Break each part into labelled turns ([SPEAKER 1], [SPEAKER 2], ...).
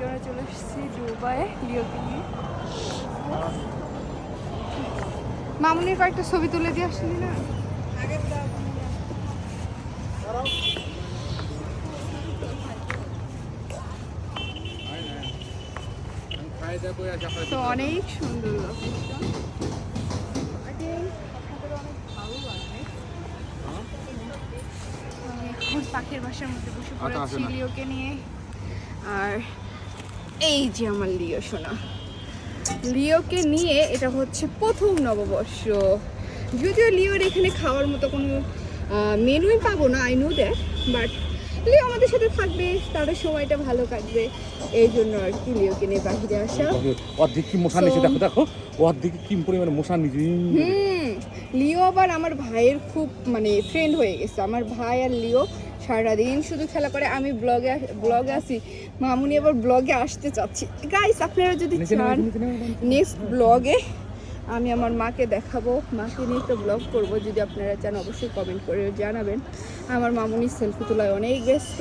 [SPEAKER 1] আজকে আমরা চলে এসেছি দুবাই লিওকে নিয়ে। মামুনির কয়েকটা ছবি তুলে দিয়ে আসলি না? তো অনেক সুন্দর লোকেশন, আপনাদের অনেক ভালো লাগবে। আমি এখন পাখির বাসার মধ্যে বসে পড়েছি লিওকে নিয়ে। আর এই যে আমার লিও সোনা, লিওকে নিয়ে এটা হচ্ছে প্রথম নববর্ষ। যদিও লিওর এখানে খাওয়ার মতো কোনো মেনুই পাবো না, আই নো দ্যাট, বাট লিও আমাদের সাথে থাকবে, তাদের সময়টা ভালো কাটবে, এই জন্য আর কি লিওকে নিয়ে বাহিরে আসা।
[SPEAKER 2] অর্ধেক কি মশা নিচে, দেখো দেখো অর্ধেক কি পরিমাণে মশা নিচে।
[SPEAKER 1] লিও আবার আমার ভাইয়ের খুব মানে ফ্রেন্ড হয়ে গেছে। আমার ভাই আর লিও সারাদিন শুধু খেলা করে। আমি ব্লগে আসি, মামুনি আবার ব্লগে আসতে চাচ্ছি। গাইস আপনারা যদি চান নেক্সট ব্লগে আমি আমার মাকে দেখাবো, মাকে নিয়ে একটা ব্লগ করবো। যদি আপনারা চান অবশ্যই কমেন্ট করে জানাবেন। আমার মামুনি সেলফি তোলায় অনেক ব্যস্ত,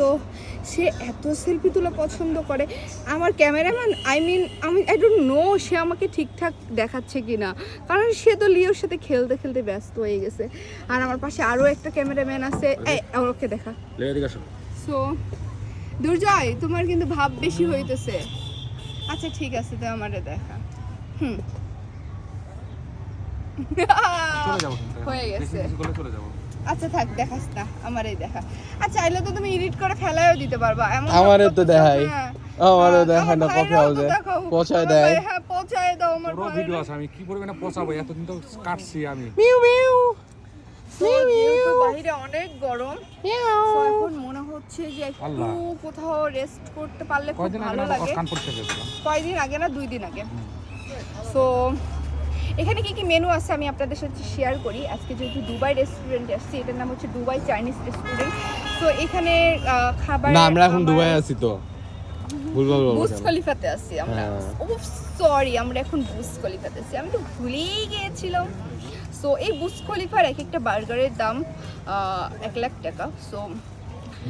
[SPEAKER 1] সে এত সেলফি তোলা পছন্দ করে। আমার ক্যামেরাম্যান আমি আই ডোন্ট নো সে আমাকে ঠিকঠাক দেখাচ্ছে কি না, কারণ সে তো লিওর সাথে খেলতে খেলতে ব্যস্ত হয়ে গেছে। আর আমার পাশে আরও একটা ক্যামেরাম্যান আছে, ওকে দেখা। সো দুর্জয়, তোমার কিন্তু ভাব বেশি হইতেছে। আচ্ছা ঠিক আছে, তো আমারে দেখা। হয়ে গেছে। আচ্ছা থাক, দেখাস না, আমারই দেখা। আচ্ছা আইলে তো তুমি এডিট করে ফেলায়ও দিতে পারবা।
[SPEAKER 3] আমারে তো দেখাই, আমারও দেখা না কফি হাউসে পৌঁছায় দেয়।
[SPEAKER 1] হ্যাঁ পৌঁছায় দাও আমার
[SPEAKER 2] পুরো ভিডিও আছে, আমি কি পরিমাণে পচাবো, এতদিন তো কাটছি আমি।
[SPEAKER 3] মিউ মিউ
[SPEAKER 1] যেহেতু বাইরে অনেক গরম, তো এখন মনে হচ্ছে যে একটু কোথাও রেস্ট করতে পারলে খুব ভালো লাগে। কয়দিন আগে না, 2 দিন আগে। সো এখানে কি কি মেনু আছে আমি আপনাদের সাথে শেয়ার করি। আজকে যেহেতু দুবাই রেস্টুরেন্টে আসছি, এটার নাম হচ্ছে দুবাই চাইনিজ রেস্টুরেন্ট। সো এখানে খাবার,
[SPEAKER 3] না আমরা এখন দুবাই আছি তো
[SPEAKER 1] বুর্জ খলিফাতে আছি আমরা। ও সরি, আমরা এখন বুর্জ খলিফাতে আছি, আমি তো ভুলেই গিয়েছিলাম। সো এই বুর্জ খলিফার এক একটা বার্গারের দাম 1 লাখ টাকা। সো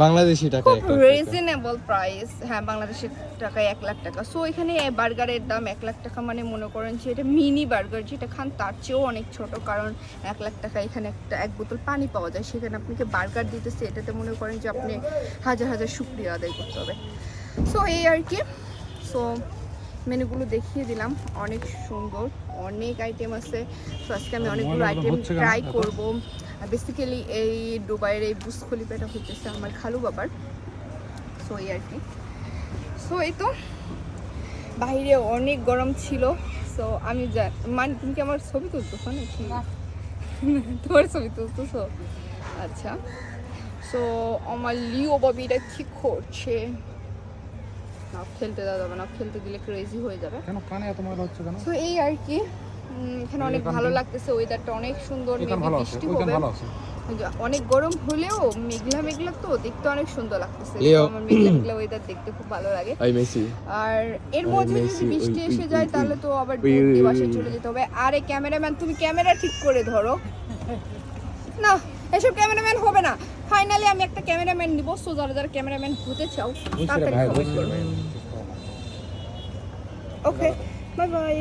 [SPEAKER 3] বাংলাদেশি টাকা
[SPEAKER 1] রিজনেবল প্রাইস, হ্যাঁ বাংলাদেশের টাকায় 1 লাখ টাকা। সো এখানে বার্গারের দাম 1 লাখ টাকা, মানে মনে করেন যে এটা মিনি বার্গার যেটা খান তার চেয়েও অনেক ছোট, কারণ 1 লাখ টাকা এখানে এক বোতল পানি পাওয়া যায়, সেখানে আপনাকে বার্গার দিতেছে, এটাতে মনে করেন যে আপনি হাজার হাজার শুকরিয়া আদায় করতে হবে। সো এই আর কি। সো মেনুগুলো দেখিয়ে দিলাম, অনেক সুন্দর, অনেক আইটেম আছে। সো আজকে আমি অনেকগুলো আইটেম ট্রাই করবো। বেসিক্যালি এই দুবাইয়ের এই বুর্জ খলিফাটা হচ্ছে আমার খালু বাবার। সো এই আর কি। সো এই তো বাইরে অনেক গরম ছিল। সো আমি মানে তুমি কি আমার ছবি তুলতেছো নাকি? তোমার ছবি তুলতেছো? আচ্ছা। সো আমার লিও বাবিটা কি করছে? না খেলতে দেওয়া যাবে না, খেলতে দিলে ক্রেজি হয়ে যাবে।
[SPEAKER 2] কেন কানে এত ময়লা হচ্ছে কেন?
[SPEAKER 1] সো এই আর কি। এখানে অনেক ভালো লাগতেছে, ওয়েদারটা অনেক সুন্দর, বৃষ্টি হবে। অনেক গরম হলেও মেঘলা মেঘলা তো দেখতে অনেক সুন্দর লাগতেছে। আমার মেঘলা মেঘলা ওয়েদার দেখতে খুব ভালো লাগে। আর এর মধ্যে যদি বৃষ্টি এসে যায় তাহলে তো আবার দূরে বাসায় চলে যেতে হবে। আরে ক্যামেরাম্যান, তুমি ক্যামেরা ঠিক করে ধরো না, এসব ক্যামেরাম্যান হবে না। ফাইনালি আমি একটা ক্যামেরাম্যান নিব। সো যারা যারা ক্যামেরাম্যান হতে চাও তাড়াতাড়ি কমেন্ট করবে। Okay bye bye.